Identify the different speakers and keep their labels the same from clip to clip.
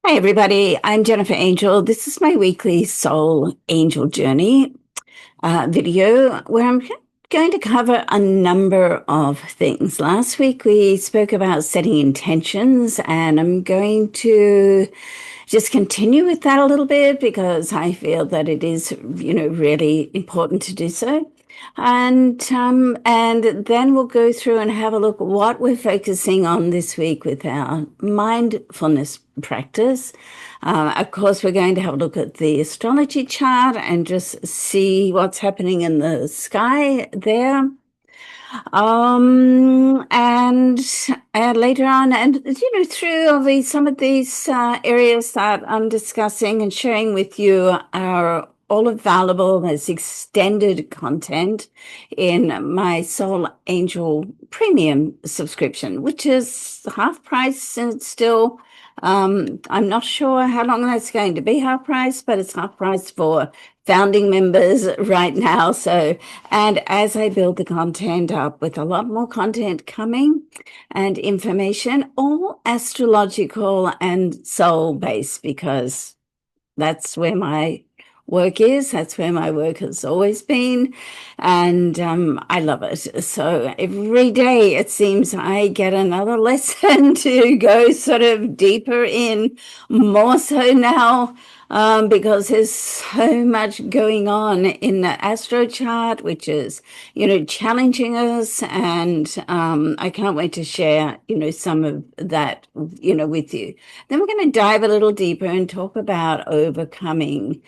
Speaker 1: Hi, everybody. I'm Jennifer Angel. This is my weekly Soul Angel Journey video where I'm going to cover a number of things. Last week we spoke about setting intentions, and I'm going to just continue with that a little bit because I feel that it is, really important to do so. And then we'll go through and have a look at what we're focusing on this week with our mindfulness practice. Of course, we're going to have a look at the astrology chart and just see what's happening in the sky there. And later on, and through some of these areas that I'm discussing and sharing with you are all available as extended content in my Soul Angel Premium subscription, which is half price and it's still. I'm not sure how long that's going to be half price, but it's half price for founding members right now. So, and as I build the content up with a lot more content coming and information, all astrological and soul based, because that's where my work is. That's where my work has always been. And I love it. So every day it seems I get another lesson to go sort of deeper in, more so now. Because there's so much going on in the astro chart, which is, challenging us. And I can't wait to share, some of that, with you. Then we're going to dive a little deeper and talk about overcoming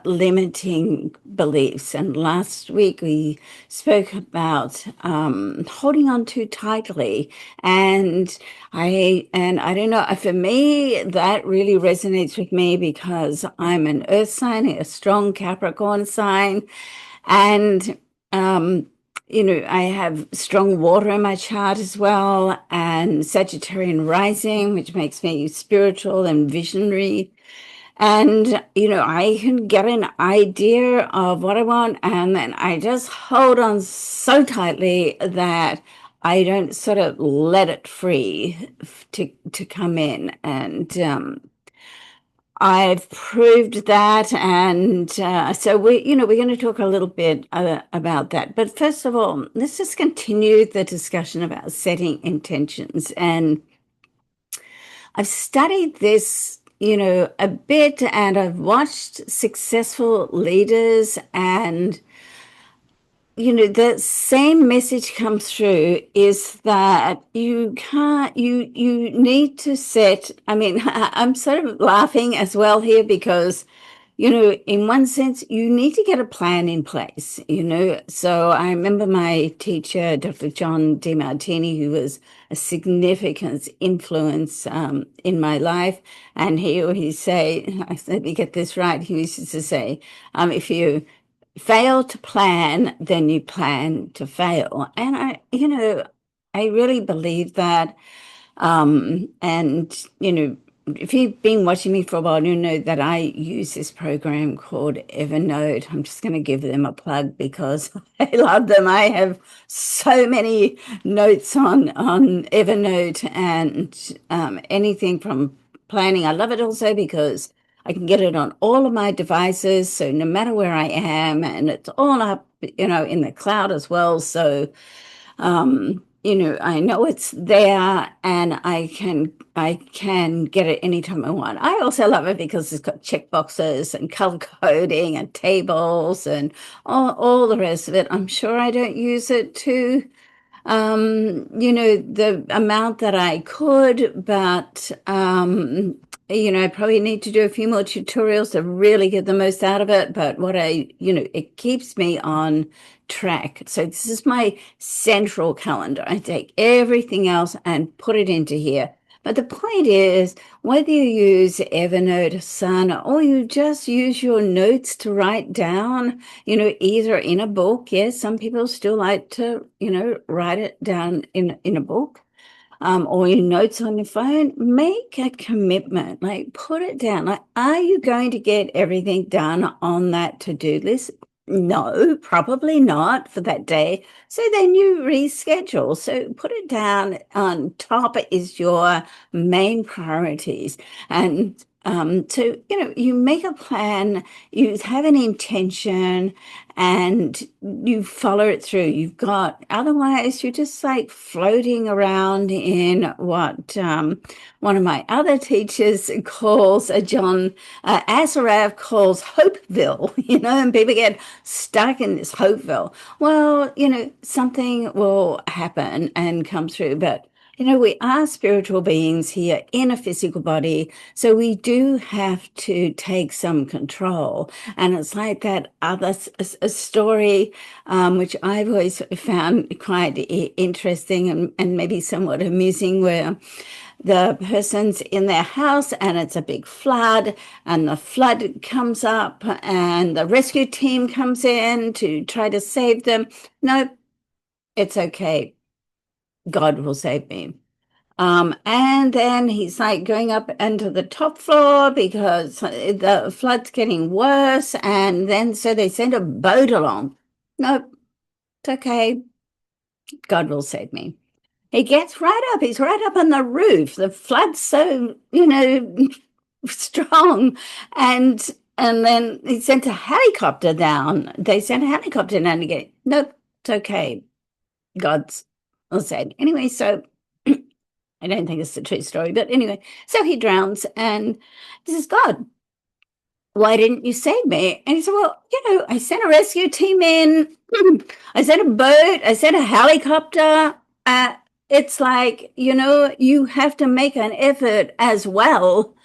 Speaker 1: limiting beliefs. And last week we spoke about holding on too tightly. And I don't know, for me, that really resonates with me because I'm an earth sign, a strong Capricorn sign. And I have strong water in my chart as well, and Sagittarian rising, which makes me spiritual and visionary. And, I can get an idea of what I want, and then I just hold on so tightly that I don't sort of let it free to come in. And I've proved that. And so we're going to talk a little bit about that. But first of all, let's just continue the discussion about setting intentions. And I've studied this, a bit, and I've watched successful leaders, and the same message comes through is that you need to set, I mean, I'm sort of laughing as well here because in one sense, you need to get a plan in place, So I remember my teacher, Dr. John DeMartini, who was a significant influence in my life. And he always say, let me get this right, he used to say, if you fail to plan, then you plan to fail. And I really believe that. And, if you've been watching me for a while, you know that I use this program called Evernote. I'm just going to give them a plug because I love them. I have so many notes on Evernote, and anything from planning. I love it also because I can get it on all of my devices. So no matter where I am, and it's all up, in the cloud as well. So I know it's there, and I can get it anytime I want. I also love it because it's got checkboxes and color coding and tables and all the rest of it. I'm sure I don't use it to the amount that I could, but I probably need to do a few more tutorials to really get the most out of it. But it keeps me on track. So this is my central calendar. I take everything else and put it into here. But the point is, whether you use Evernote, Asana, or you just use your notes to write down, either in a book. Yes, some people still like to, write it down in a book, or your notes on your phone. Make a commitment, like put it down. Like, are you going to get everything done on that to-do list? No, probably not for that day. So then you reschedule. So put it down on top is your main priorities. And so, you make a plan, you have an intention, and you follow it through. Otherwise, you're just like floating around in what one of my other teachers calls, John Azarav calls Hopeville, and people get stuck in this hopeville. Well, something will happen and come through, but we are spiritual beings here in a physical body, so we do have to take some control. And it's like that other a story, which I've always found quite interesting and maybe somewhat amusing, where the person's in their house and it's a big flood, and the flood comes up and the rescue team comes in to try to save them. No, it's okay. God will save me. And then he's like going up into the top floor because the flood's getting worse. And then so they send a boat along. No, it's okay. God will save me. He gets right up. He's right up on the roof. The flood's so, strong. And then he sent a helicopter down. They sent a helicopter down again. Nope, it's okay. God's will say. Anyway, so I don't think it's a true story, but anyway, so he drowns and this is God. Why didn't you save me? And he said, well, I sent a rescue team in. I sent a boat. I sent a helicopter. It's like, you have to make an effort as well,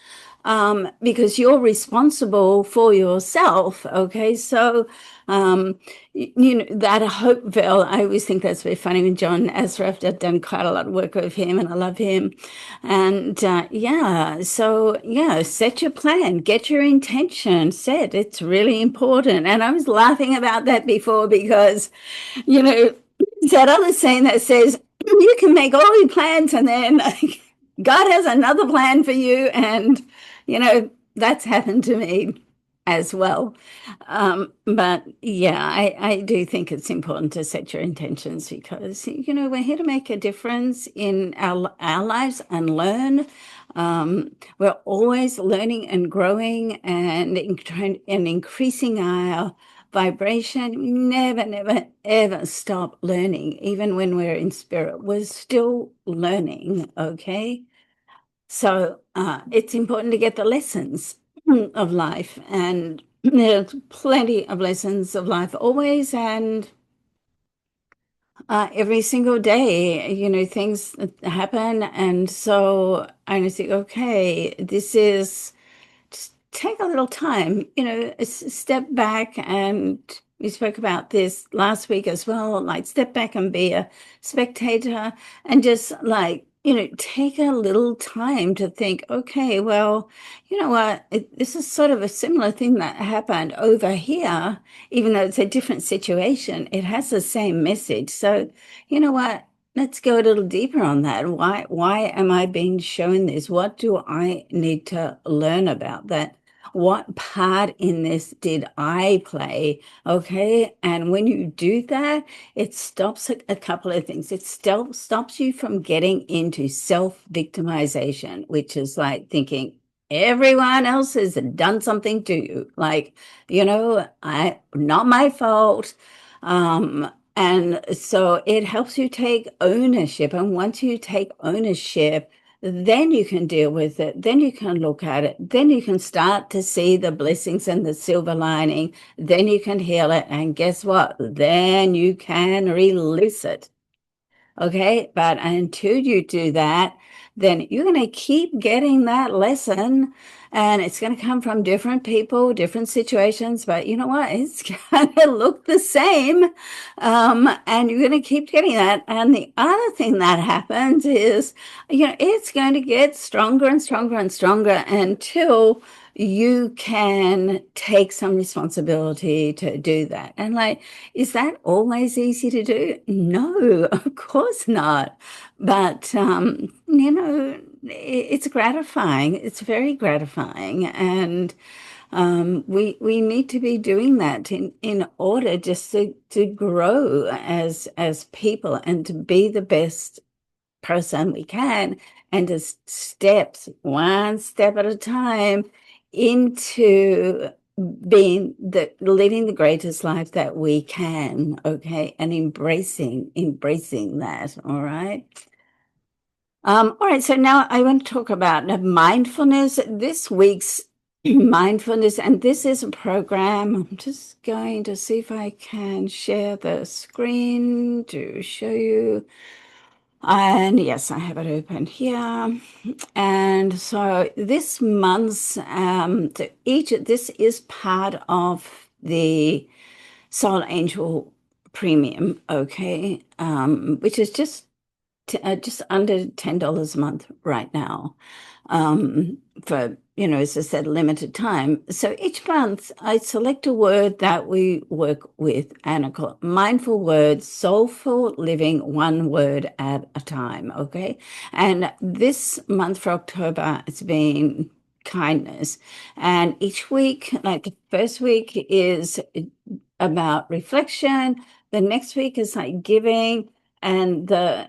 Speaker 1: because you're responsible for yourself. Okay. So, that Hopeville, I always think that's very funny when John Asraf, I've done quite a lot of work with him and I love him. And set your plan, get your intention set. It's really important. And I was laughing about that before because, that other saying that says, you can make all your plans and then God has another plan for you. And, that's happened to me as well. But yeah, I do think it's important to set your intentions because, we're here to make a difference in our lives and learn. We're always learning and growing and increasing our vibration. We never, never, ever stop learning. Even when we're in spirit, we're still learning, okay? So it's important to get the lessons of life, and there's plenty of lessons of life always, and every single day, things happen, and so I just think, okay, this is just take a little time, step back. And we spoke about this last week as well, like step back and be a spectator and just like, take a little time to think, okay, well, you know what, this is sort of a similar thing that happened over here, even though it's a different situation, it has the same message. So, you know what? Let's go a little deeper on that. Why am I being shown this? What do I need to learn about that? What part in this did I play? Okay. And when you do that, it stops a couple of things. It still stops you from getting into self-victimization, which is like thinking everyone else has done something to you. Like, not my fault. And so it helps you take ownership. And once you take ownership, then you can deal with it. Then you can look at it. Then you can start to see the blessings and the silver lining. Then you can heal it. And guess what? Then you can release it. Okay. But until you do that, then you're going to keep getting that lesson, and it's going to come from different people, different situations. But you know what? It's going to look the same. And you're going to keep getting that. And the other thing that happens is, it's going to get stronger and stronger and stronger until you can take some responsibility to do that. And like, is that always easy to do? No, of course not. But, it's gratifying. It's very gratifying. And We need to be doing that in order just to grow as people and to be the best person we can, and to steps one step at a time into being the living the greatest life that we can, okay, and embracing that, all right. All right, so now I want to talk about mindfulness. This week's mindfulness, and this is a program. I'm just going to see if I can share the screen to show you. And yes, I have it open here. And so this month's, this is part of the Soul Angel Premium, okay, which is just under $10 a month right now, for, as I said, limited time. So each month I select a word that we work with, and I call it mindful words, soulful living, one word at a time, okay? And this month for October, it's been kindness. And each week, like the first week is about reflection, the next week is like giving, and the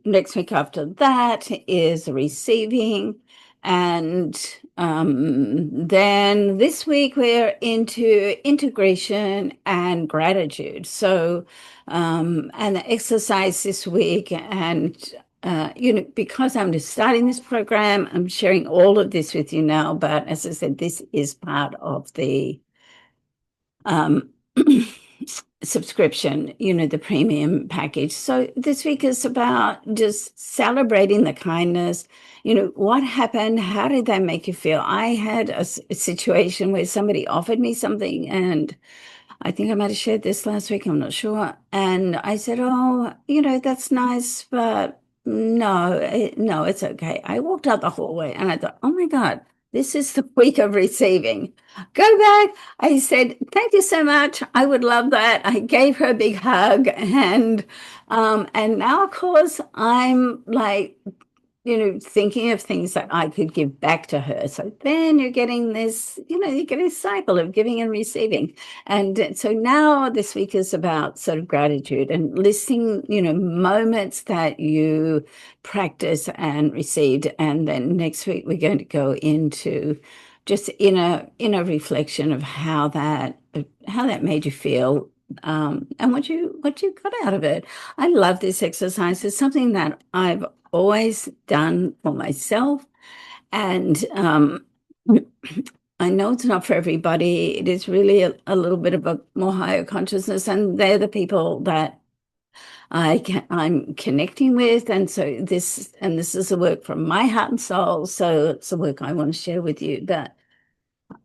Speaker 1: next week after that is receiving. And then this week we're into integration and gratitude. So and the exercise this week, and because I'm just starting this program, I'm sharing all of this with you now. But as I said, this is part of the um, subscription, the premium package. So this week is about just celebrating the kindness. What happened? How did that make you feel? I had a situation where somebody offered me something, and I think I might have shared this last week, I'm not sure. And I said, oh, that's nice, but no, no, it's okay. I walked out the hallway and I thought, oh my God, this is the week of receiving. Go back. I said, thank you so much. I would love that. I gave her a big hug, and now of course I'm like, thinking of things that I could give back to her. So then you're getting this, you get a cycle of giving and receiving. And so now this week is about sort of gratitude and listing, moments that you practice and received. And then next week we're going to go into just inner reflection of how that made you feel, and what you got out of it. I love this exercise. It's something that I've always done for myself, and I know it's not for everybody. It is really a little bit of a more higher consciousness, and they're the people that I'm connecting with. And so this is the work from my heart and soul. So it's the work I want to share with you.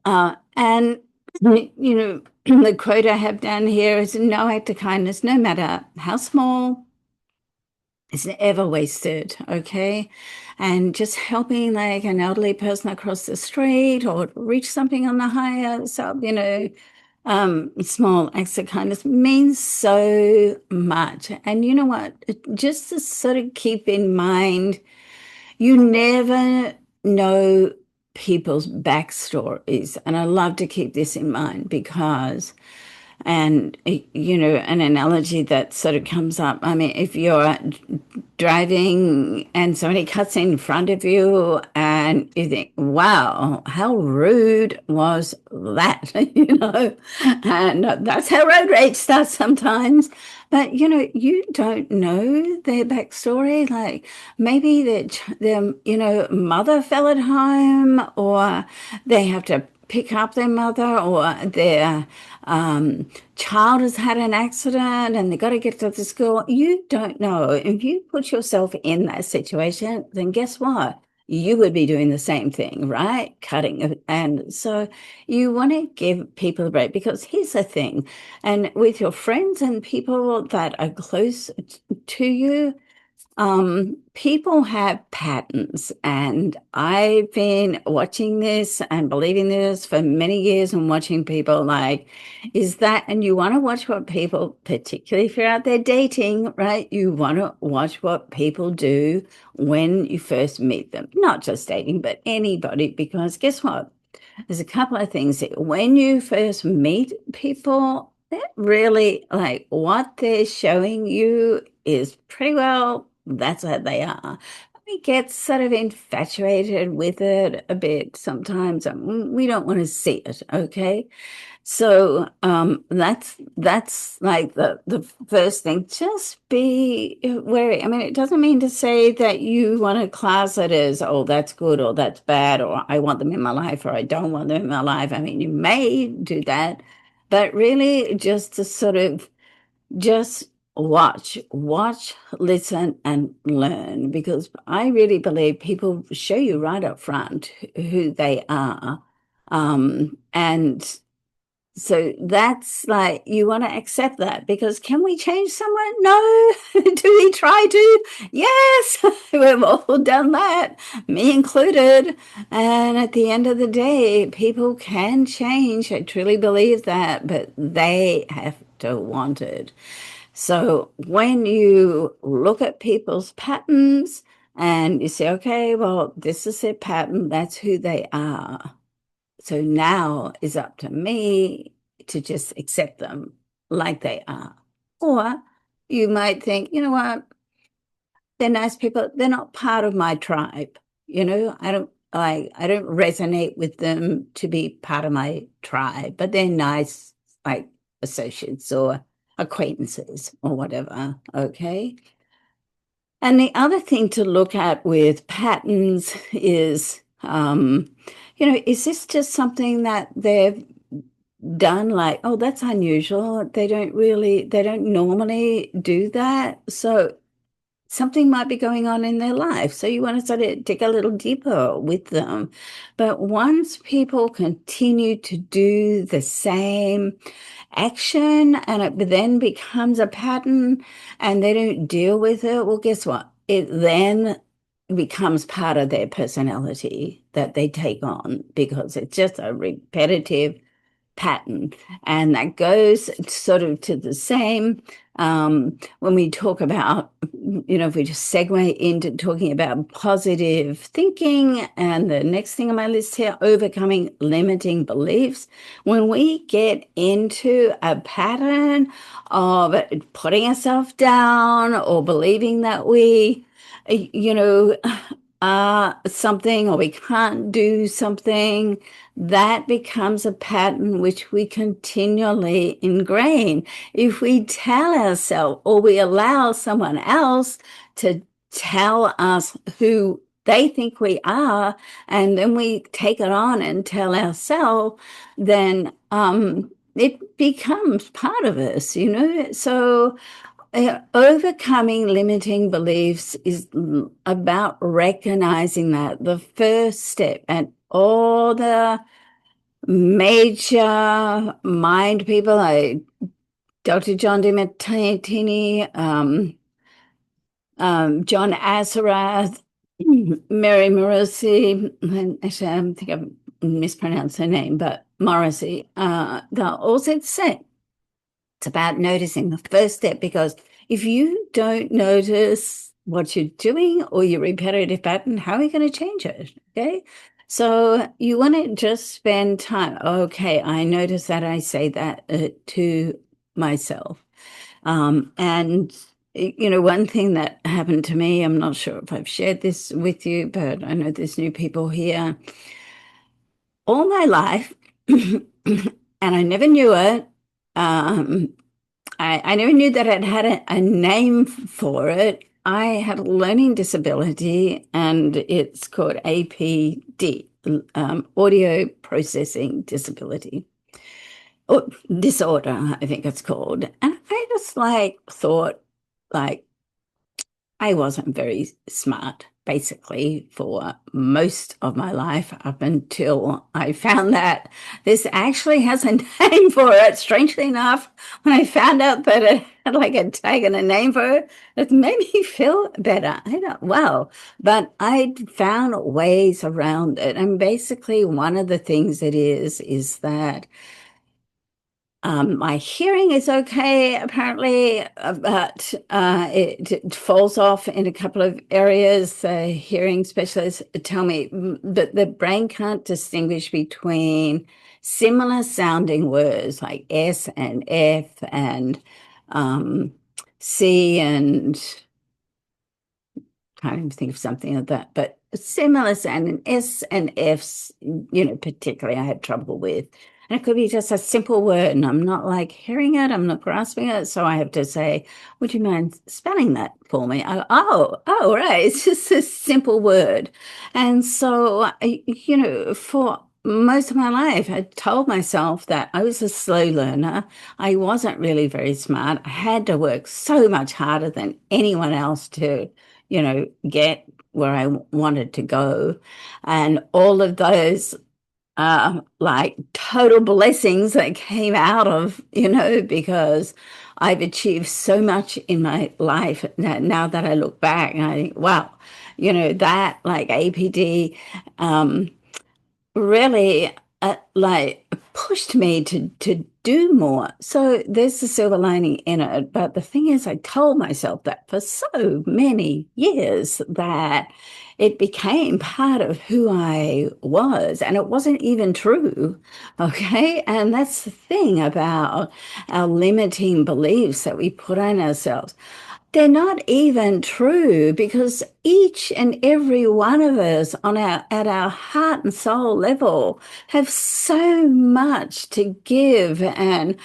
Speaker 1: And the quote I have down here is, no act of kindness, no matter how small, is ever wasted, okay? And just helping like an elderly person across the street or reach something on the higher, so, small acts of kindness means so much. And you know what? Just to sort of keep in mind, you never know people's backstories. And I love to keep this in mind because, and an analogy that sort of comes up, I mean, if you're driving and somebody cuts in front of you and you think, wow, how rude was that? And that's how road rage starts sometimes. But you don't know their backstory. Like maybe their mother fell at home, or they have to pick up their mother, or their child has had an accident and they got to get to the school. You don't know. If you put yourself in that situation, then guess what? You would be doing the same thing, right? Cutting. And so you want to give people a break, because here's the thing. And with your friends and people that are close to you, people have patterns, and I've been watching this and believing this for many years, and watching people like, and you want to watch what people, particularly if you're out there dating, right? You want to watch what people do when you first meet them, not just dating, but anybody, because guess what? there's a couple of things. When you first meet people, they're really like what they're showing you is pretty well, that's what they are. We get sort of infatuated with it a bit sometimes. We don't want to see it, okay? So that's like the first thing. Just be wary. I mean, it doesn't mean to say that you want to class it as, oh, that's good or that's bad, or I want them in my life or I don't want them in my life. I mean, you may do that, but really just to sort of just watch, listen, and learn, because I really believe people show you right up front who they are. And so that's like, you want to accept that, because can we change someone? No. Do we try to? Yes. We've all done that, me included. And at the end of the day, people can change. I truly believe that, but they have to want it. So when you look at people's patterns and you say, okay, well, this is their pattern, that's who they are. So now is up to me to just accept them like they are. Or you might think, you know what, they're nice people. They're not part of my tribe. I don't resonate with them to be part of my tribe, but they're nice, like associates or acquaintances or whatever. Okay. And the other thing to look at with patterns is, is this just something that they've done? Like, oh, that's unusual. They don't normally do that. So something might be going on in their life. So you want to sort of dig a little deeper with them. But once people continue to do the same action and it then becomes a pattern and they don't deal with it, well, guess what? It then becomes part of their personality that they take on, because it's just a repetitive pattern. And that goes sort of to the same when we talk about, if we just segue into talking about positive thinking, and the next thing on my list here, overcoming limiting beliefs. When we get into a pattern of putting ourselves down or believing that we, you know, something, or we can't do something, that becomes a pattern which we continually ingrain. If we tell ourselves, or we allow someone else to tell us who they think we are, and then we take it on and tell ourselves, then it becomes part of us. So overcoming limiting beliefs is about recognizing that the first step, and all the major mind people like Dr. John DiMartini, John Azarath, Mary Morrissey, and actually I think I've mispronounced her name, but Morrissey, they all said the same. It's about noticing the first step, because if you don't notice what you're doing or your repetitive pattern, how are you going to change it? Okay. So you want to just spend time. Okay, I notice that I say that to myself. And one thing that happened to me, I'm not sure if I've shared this with you, but I know there's new people here. All my life, and I never knew it. I never knew that I'd had a name for it. I have a learning disability, and it's called APD, audio processing disability, or disorder, I think it's called. And I just thought like I wasn't very smart, basically, for most of my life, up until I found that this actually has a name for it. Strangely enough, when I found out that it had taken a name for it, it made me feel better. I don't, well, but I found ways around it. And basically, one of the things it is that My hearing is okay, apparently, but it falls off in a couple of areas. The hearing specialists tell me that the brain can't distinguish between similar sounding words like S and F and um, C and can't even think of something like that, but similar sounding S and Fs, particularly I had trouble with. And it could be just a simple word, and I'm not like hearing it, I'm not grasping it. So I have to say, would you mind spelling that for me? Right. It's just a simple word. And so, for most of my life, I told myself that I was a slow learner. I wasn't really very smart. I had to work so much harder than anyone else to get where I wanted to go. And all of those like total blessings that came out of, because I've achieved so much in my life now that I look back and I think, wow, that like APD, really like pushed me to do more. So there's the silver lining in it. But the thing is, I told myself that for so many years that it became part of who I was, and it wasn't even true. Okay. And that's the thing about our limiting beliefs that we put on ourselves. They're not even true because each and every one of us at our heart and soul level have so much to give, and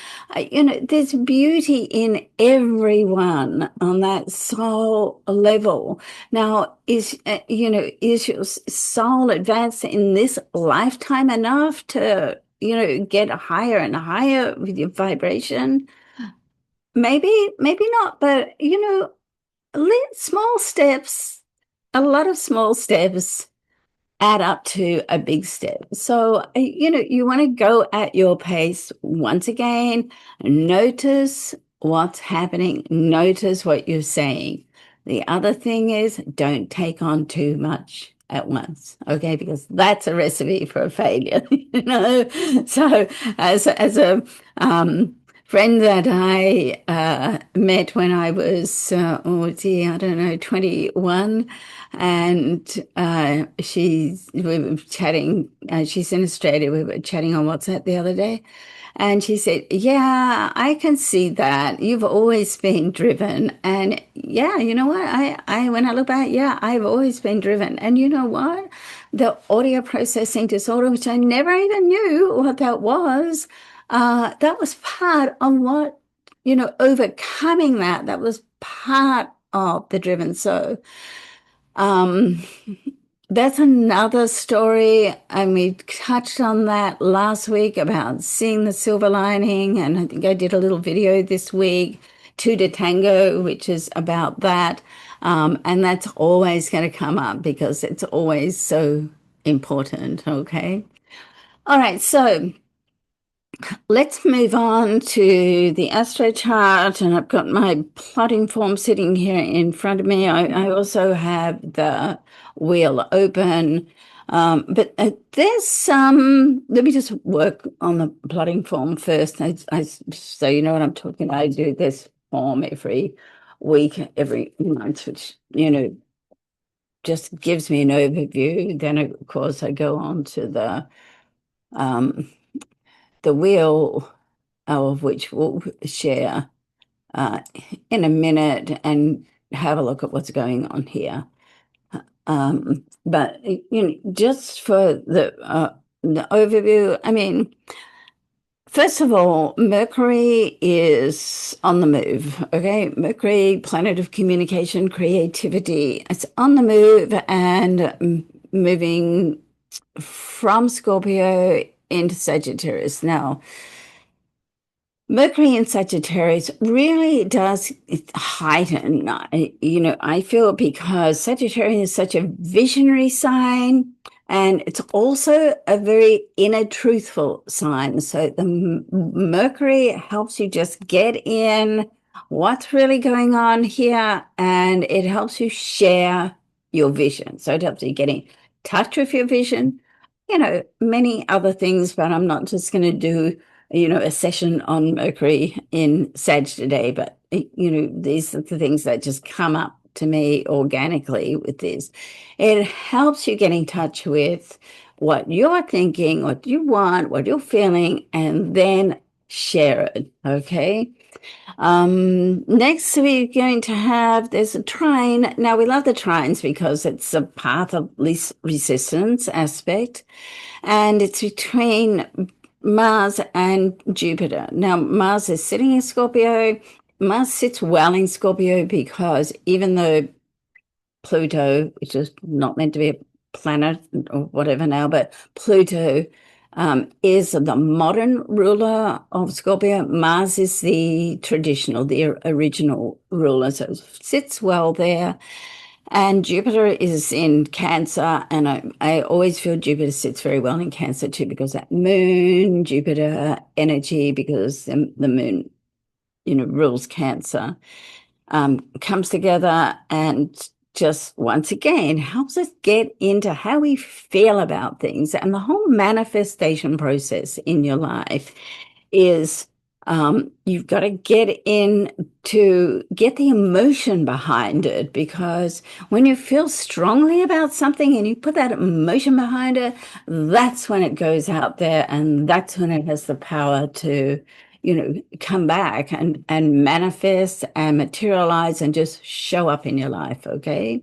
Speaker 1: there's beauty in everyone on that soul level. Now, is your soul advanced in this lifetime enough to get higher and higher with your vibration? Maybe, maybe not, but small steps, a lot of small steps add up to a big step. So, you want to go at your pace once again, notice what's happening, notice what you're saying. The other thing is don't take on too much at once, okay? Because that's a recipe for a failure, you know? So, as a friend that I met when I was, I don't know, 21, and we were chatting, she's in Australia, we were chatting on WhatsApp the other day, and she said, yeah, I can see that. You've always been driven. And yeah, you know what? When I look back, yeah, I've always been driven. And you know what? The audio processing disorder, which I never even knew what that was part of what, overcoming that was part of the driven. So, um, that's another story, and we touched on that last week about seeing the silver lining, and I think I did a little video this week, Two to Tango, which is about that, and that's always going to come up because it's always so important, okay? All right, so let's move on to the astro chart, and I've got my plotting form sitting here in front of me. I also have the wheel open, but there's some. Let me just work on the plotting form first. So you know what I'm talking about. I do this form every week, every month, which just gives me an overview. Then of course I go on to the wheel, of which we'll share uh, in a minute and have a look at what's going on here. But just for the overview, I mean, first of all, Mercury is on the move. Okay, Mercury, planet of communication, creativity. It's on the move and moving from Scorpio into Sagittarius. Now, Mercury in Sagittarius really does heighten, I feel, because Sagittarius is such a visionary sign, and it's also a very inner truthful sign. So the Mercury helps you just get in what's really going on here, and it helps you share your vision. So it helps you get in touch with your vision, many other things, but I'm not just going to do a session on Mercury in Sag today, but these are the things that just come up to me organically with this. It helps you get in touch with what you're thinking, what you want, what you're feeling, and then share it. Okay. Next, we're going to have there's a trine. Now, we love the trines because it's a path of least resistance aspect, and it's between Mars and Jupiter. Now, Mars is sitting in Scorpio. Mars sits well in Scorpio because even though Pluto, which is not meant to be a planet or whatever now, but Pluto is the modern ruler of Scorpio. Mars is the traditional, the original ruler, so it sits well there. And Jupiter is in Cancer, and I always feel Jupiter sits very well in Cancer too, because that moon, Jupiter energy, because the moon, rules Cancer, comes together and just once again helps us get into how we feel about things. And the whole manifestation process in your life is you've got to get in to get the emotion behind it, because when you feel strongly about something and you put that emotion behind it, that's when it goes out there, and that's when it has the power to come back and manifest and materialize and just show up in your life. Okay.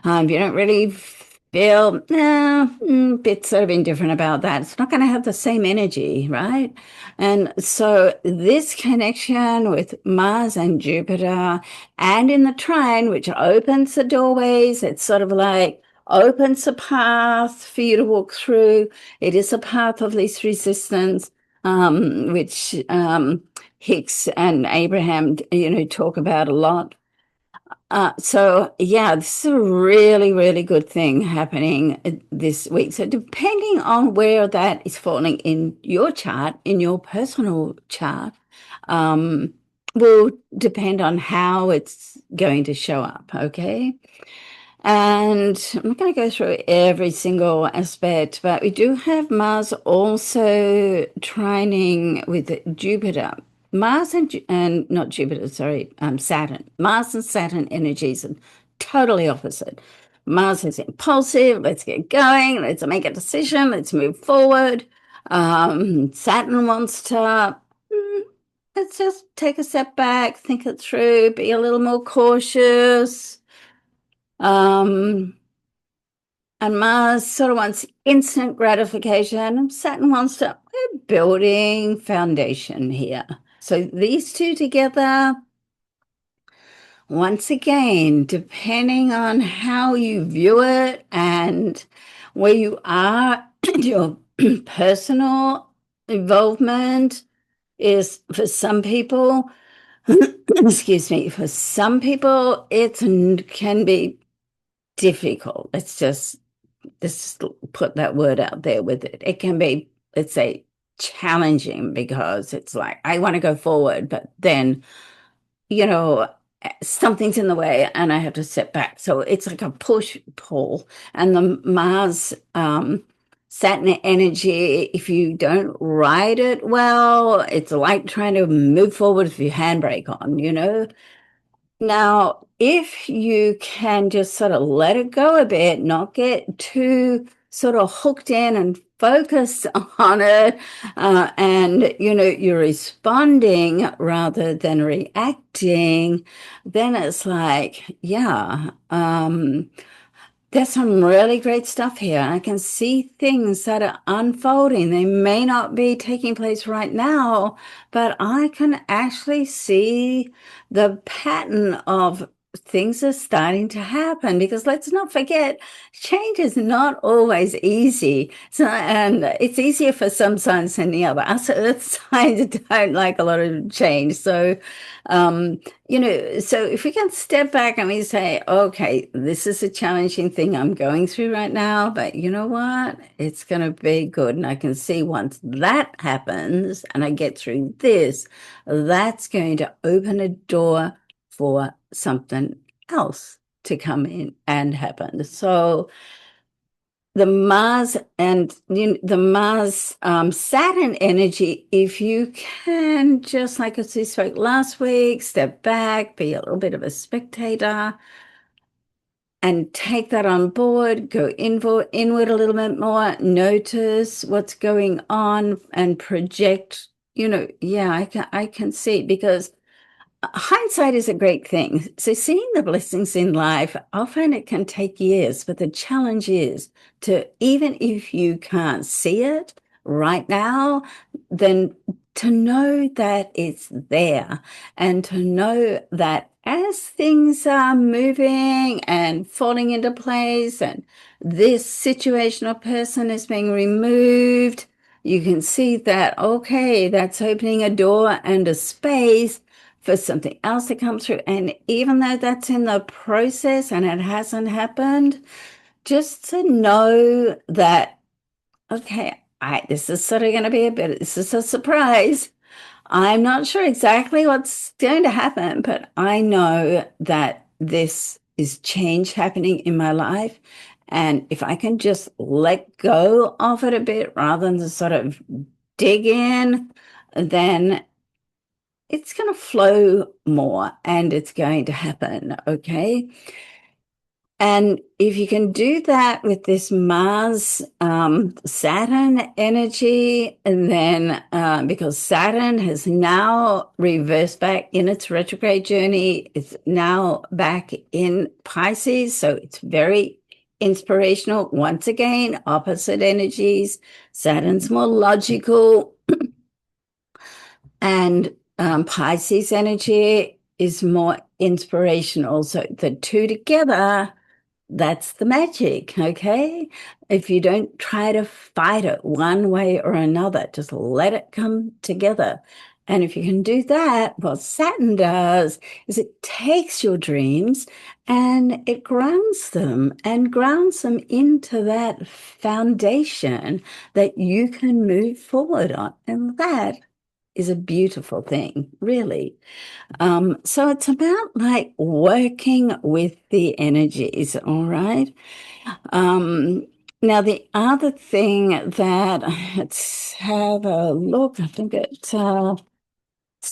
Speaker 1: If you don't really feel a bit sort of indifferent about that, it's not going to have the same energy, right? And so this connection with Mars and Jupiter and in the trine, which opens the doorways, it's sort of like opens a path for you to walk through. It is a path of least resistance, which Hicks and Abraham, talk about a lot. So yeah, this is a really, really good thing happening this week. So depending on where that is falling in your chart, in your personal chart, um, will depend on how it's going to show up. Okay. And I'm not going to go through every single aspect, but we do have Mars also trining with Jupiter. Mars and not Jupiter, sorry, Saturn. Mars and Saturn energies are totally opposite. Mars is impulsive. Let's get going. Let's make a decision. Let's move forward. Saturn wants to let's just take a step back, think it through, be a little more cautious. Um, and Mars sort of wants instant gratification. Saturn wants to, we're building foundation here. So these two together, once again, depending on how you view it and where you are, your personal involvement is for some people, excuse me, for some people, it can be difficult. Let's put that word out there with it. It can be, let's say, challenging, because it's like, I want to go forward, but then, you know, something's in the way and I have to step back. So it's like a push pull. And the Mars Saturn energy, if you don't ride it well, it's like trying to move forward with your handbrake on. Now, if you can just sort of let it go a bit, not get too sort of hooked in and focused on it, and you're responding rather than reacting, then it's like, yeah, there's some really great stuff here. I can see things that are unfolding. They may not be taking place right now, but I can actually see the pattern of things are starting to happen, because let's not forget, change is not always easy. So, and it's easier for some signs than the other. Us earth signs don't like a lot of change. So, so if we can step back and we say, okay, this is a challenging thing I'm going through right now, but you know what? It's going to be good. And I can see once that happens and I get through this, that's going to open a door for something else to come in and happen. So the Mars and the Mars Saturn energy, if you can, just like as we spoke last week, step back, be a little bit of a spectator, and take that on board, go inward a little bit more, notice what's going on and project, yeah, I can see, because hindsight is a great thing. So seeing the blessings in life, often it can take years, but the challenge is to, even if you can't see it right now, then to know that it's there, and to know that as things are moving and falling into place and this situational person is being removed, you can see that, okay, that's opening a door and a space for something else to come through. And even though that's in the process and it hasn't happened, just to know that, okay, this is sort of going to be this is a surprise. I'm not sure exactly what's going to happen, but I know that this is change happening in my life. And if I can just let go of it a bit rather than to sort of dig in, then it's going to flow more and it's going to happen, okay? And if you can do that with this Mars Saturn energy, and then because Saturn has now reversed back in its retrograde journey, it's now back in Pisces, so it's very inspirational. Once again, opposite energies. Saturn's more logical, and Pisces energy is more inspirational. So the two together, that's the magic, okay? If you don't try to fight it one way or another, just let it come together. And if you can do that, what Saturn does is it takes your dreams and it grounds them into that foundation that you can move forward on. And that is a beautiful thing, really. So it's about like working with the energies, all right? Now, the other thing that, let's have a look, I think it's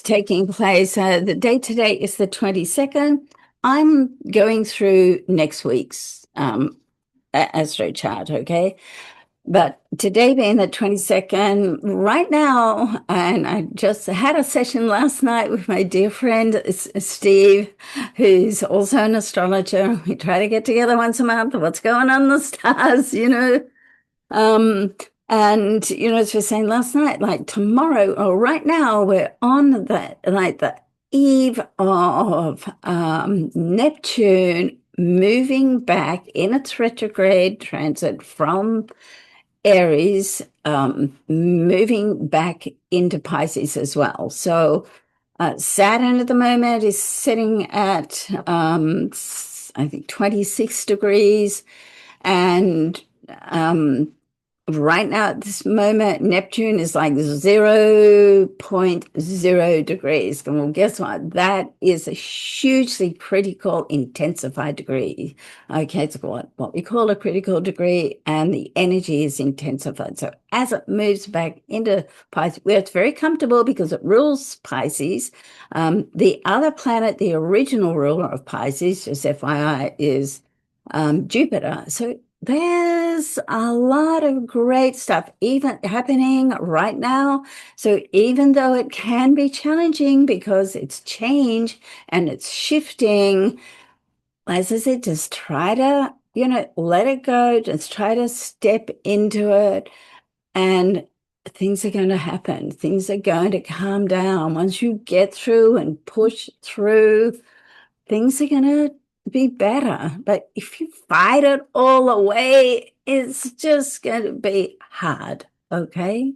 Speaker 1: taking place, the date today is the 22nd. I'm going through next week's astro chart, okay? But today being the 22nd, right now, and I just had a session last night with my dear friend Steve, who's also an astrologer. We try to get together once a month. What's going on in the stars, and as we were saying last night, like tomorrow or right now, we're on the eve of Neptune moving back in its retrograde transit from Aries, moving back into Pisces as well. So Saturn at the moment is sitting at, I think, 26 degrees. And right now, at this moment, Neptune is like 0.0 degrees. And well, guess what? That is a hugely critical intensified degree. Okay, it's what we call a critical degree, and the energy is intensified. So as it moves back into Pisces, where it's very comfortable because it rules Pisces, the other planet, the original ruler of Pisces, just FYI, is Jupiter. So there's a lot of great stuff even happening right now. So even though it can be challenging because it's change and it's shifting, as I said, just try to, let it go. Just try to step into it, and things are going to happen. Things are going to calm down. Once you get through and push through, things are going to be better. But if you fight it all away, it's just going to be hard, okay?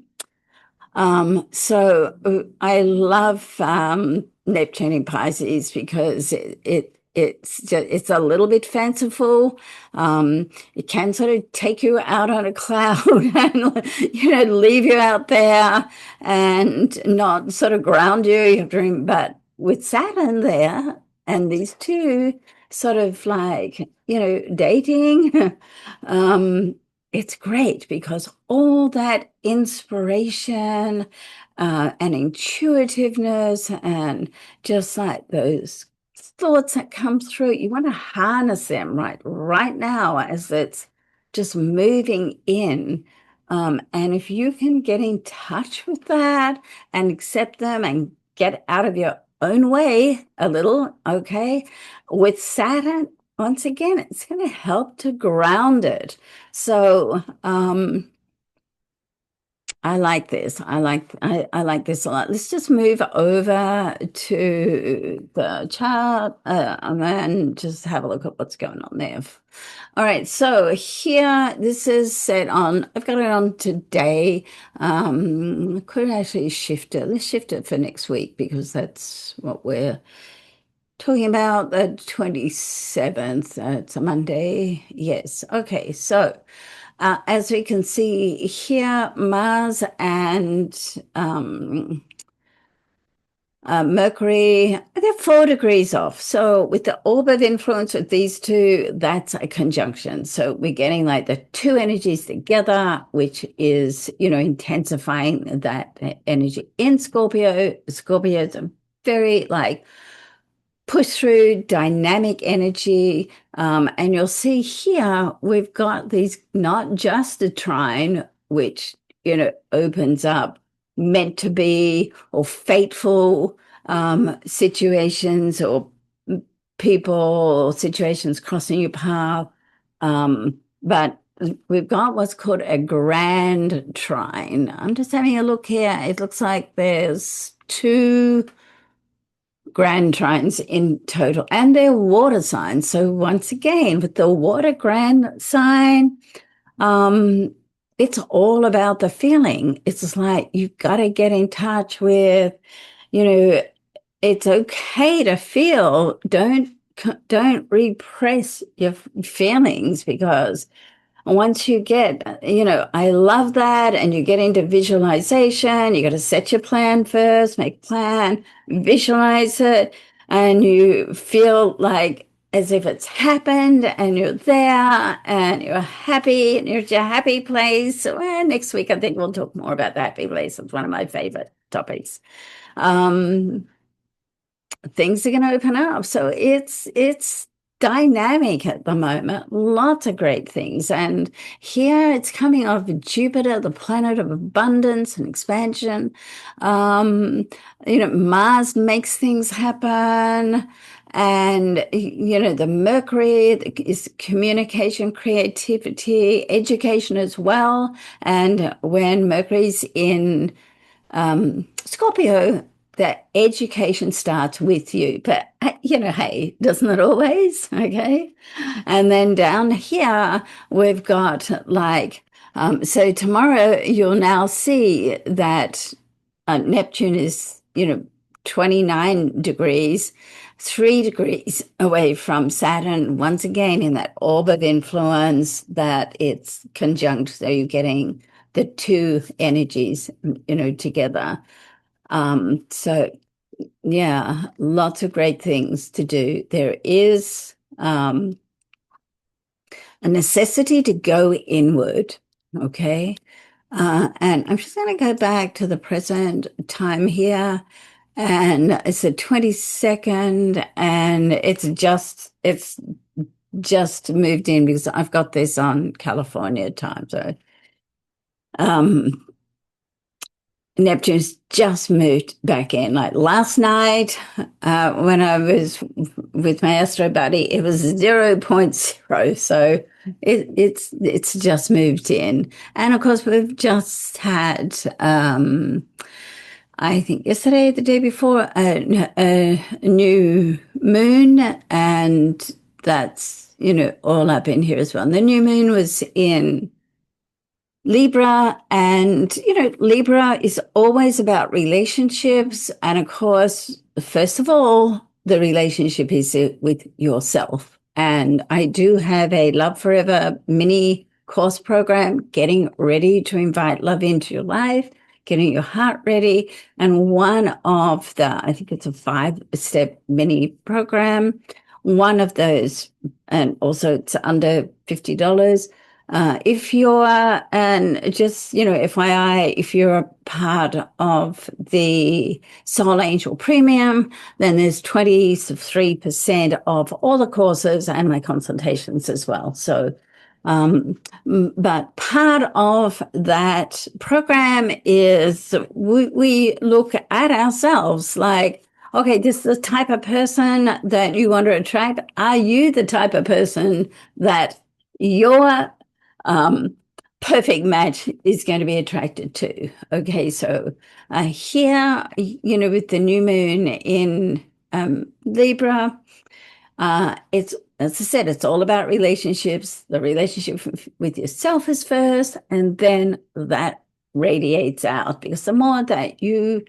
Speaker 1: So I love Neptune in Pisces because it's a little bit fanciful. It can sort of take you out on a cloud and leave you out there and not sort of ground you. You have to dream, but with Saturn there and these two sort of like dating, it's great because all that inspiration and intuitiveness and just like those thoughts that come through, you want to harness them right now as it's just moving in. And if you can get in touch with that and accept them and get out of your own way a little, okay, with Saturn, once again, it's going to help to ground it. So, I like this. I like this a lot. Let's just move over to the chart and then just have a look at what's going on there. All right, so here this is set on, I've got it on today. Could actually shift it. Let's shift it for next week because that's what we're talking about, the 27th. It's a Monday. Yes. Okay, so as we can see here, Mars and Mercury, they're 4 degrees off. So with the orb of influence with these two, that's a conjunction. So we're getting like the two energies together, which is, intensifying that energy in Scorpio. Scorpio is a very like push through dynamic energy. And you'll see here, we've got these, not just a trine, which, opens up meant to be or fateful situations or people or situations crossing your path. But we've got what's called a grand trine. I'm just having a look here. It looks like there's two grand trines in total, and they're water signs. So once again, with the water grand sign, it's all about the feeling. It's just like you've got to get in touch with, it's okay to feel. Don't repress your feelings because once you get, I love that. And you get into visualization, you got to set your plan first, make a plan, visualize it, and you feel like as if it's happened and you're there and you're happy and you're at your happy place. So next week, I think we'll talk more about the happy place. It's one of my favorite topics. Things are going to open up. So it's dynamic at the moment. Lots of great things. And here it's coming off Jupiter, the planet of abundance and expansion. Mars makes things happen. And, the Mercury is communication, creativity, education as well. And when Mercury's in Scorpio, that education starts with you. But, hey, doesn't it always? Okay. And then down here, we've got so tomorrow you'll now see that Neptune is, 29 degrees, 3 degrees away from Saturn, once again in that orb of influence that it's conjunct. So you're getting the two energies, together. So yeah, lots of great things to do. There is a necessity to go inward, okay? And I'm just going to go back to the present time here, and it's the 22nd, and it's just moved in because I've got this on California time. So Neptune's just moved back in. Like last night, when I was with my astro buddy, it was 0.0. So it's just moved in. And of course, we've just had, I think yesterday, the day before, a new moon, and that's, all up in here as well. And the new moon was in Libra, and Libra is always about relationships. And of course, first of all, the relationship is with yourself. And I do have a Love Forever mini course program, getting ready to invite love into your life, getting your heart ready. And one of I think it's a 5-step mini program. One of those, and also it's under $50. If you're, and just, FYI, if you're a part of the Soul Angel Premium, then there's 23% of all the courses and my consultations as well. So, but part of that program is we look at ourselves like, okay, this is the type of person that you want to attract. Are you the type of person that your perfect match is going to be attracted to? Okay, so here, with the new moon in Libra, it's, as I said, it's all about relationships. The relationship with yourself is first, and then that radiates out, because the more that you,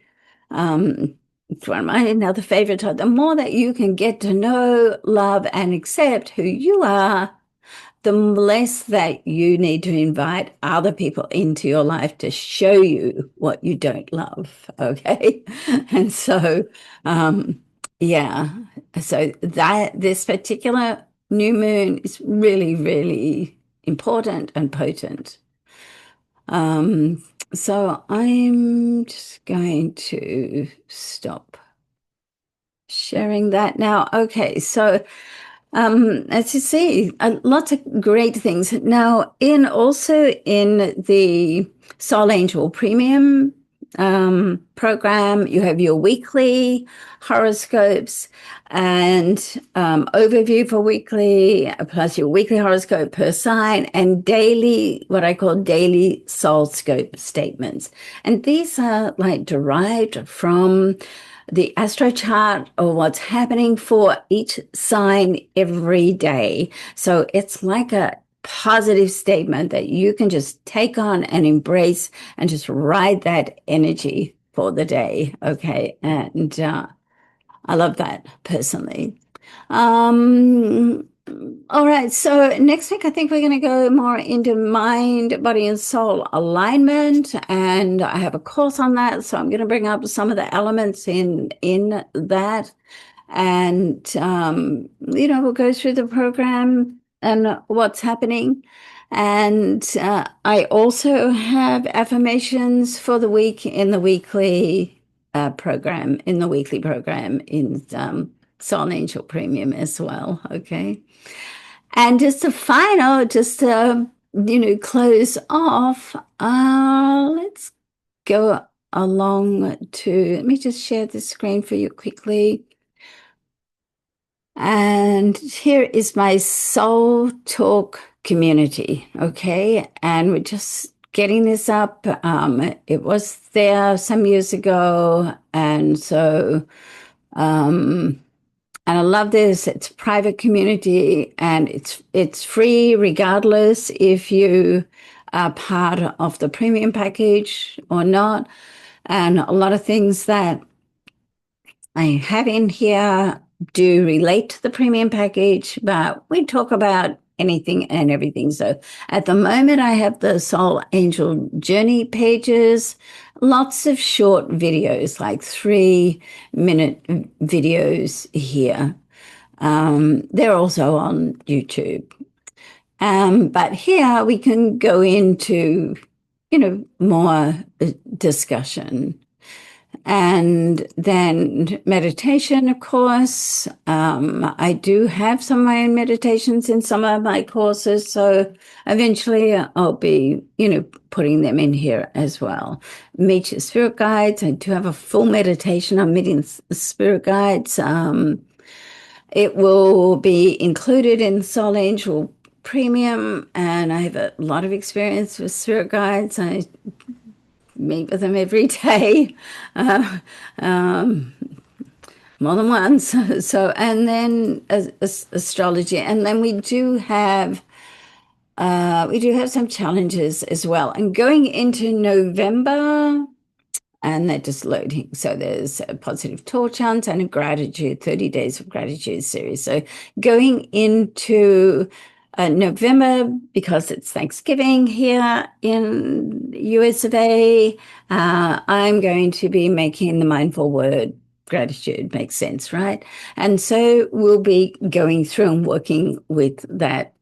Speaker 1: it's one of my another favorite type, the more that you can get to know, love, and accept who you are, the less that you need to invite other people into your life to show you what you don't love. Okay. And so, yeah. So that this particular new moon is really, really important and potent. So I'm just going to stop sharing that now. Okay. So as you see, lots of great things. Now, in the Soul Angel Premium program, you have your weekly horoscopes and overview for weekly, plus your weekly horoscope per sign, and daily, what I call daily SoulScope statements. And these are like derived from the astro chart or what's happening for each sign every day. So it's like a positive statement that you can just take on and embrace and just ride that energy for the day. Okay. And I love that personally. Um, all right. So next week, I think we're going to go more into mind, body, and soul alignment, and I have a course on that. So I'm going to bring up some of the elements in that, and we'll go through the program and what's happening. And I also have affirmations for the week in the weekly program, in Soul Angel Premium as well. Okay. And just a final, just to, close off, let's go along to, let me just share the screen for you quickly. And here is my Soul Talk community. Okay. And we're just getting this up. It was there some years ago. And so, and I love this. It's a private community, and it's free regardless if you are part of the premium package or not. And a lot of things that I have in here do relate to the premium package, but we talk about anything and everything. So at the moment, I have the Soul Angel Journey pages, lots of short videos, like 3-minute videos here. They're also on YouTube. But here we can go into, more discussion. And then meditation, of course. I do have some of my own meditations in some of my courses, so eventually I'll be, putting them in here as well. Meet your spirit guides. I do have a full meditation on meeting spirit guides. It will be included in Soul Angel Premium, and I have a lot of experience with spirit guides. I meet with them every day, more than once. So, and then astrology, and then we do have some challenges as well. And going into November, and they're just loading. So there's a positive torch hunt and a gratitude, 30 days of gratitude series. So going into November, because it's Thanksgiving here in US of A, I'm going to be making the mindful word gratitude. Makes sense, right? And so we'll be going through and working with that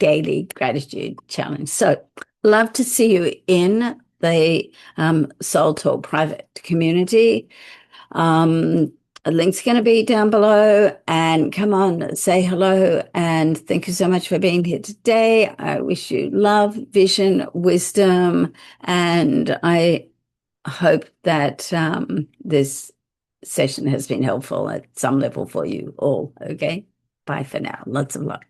Speaker 1: daily gratitude challenge. So love to see you in the Soul Talk private community. A link's going to be down below, and come on, say hello, and thank you so much for being here today. I wish you love, vision, wisdom, and I hope that this session has been helpful at some level for you all. Okay, bye for now. Lots of love.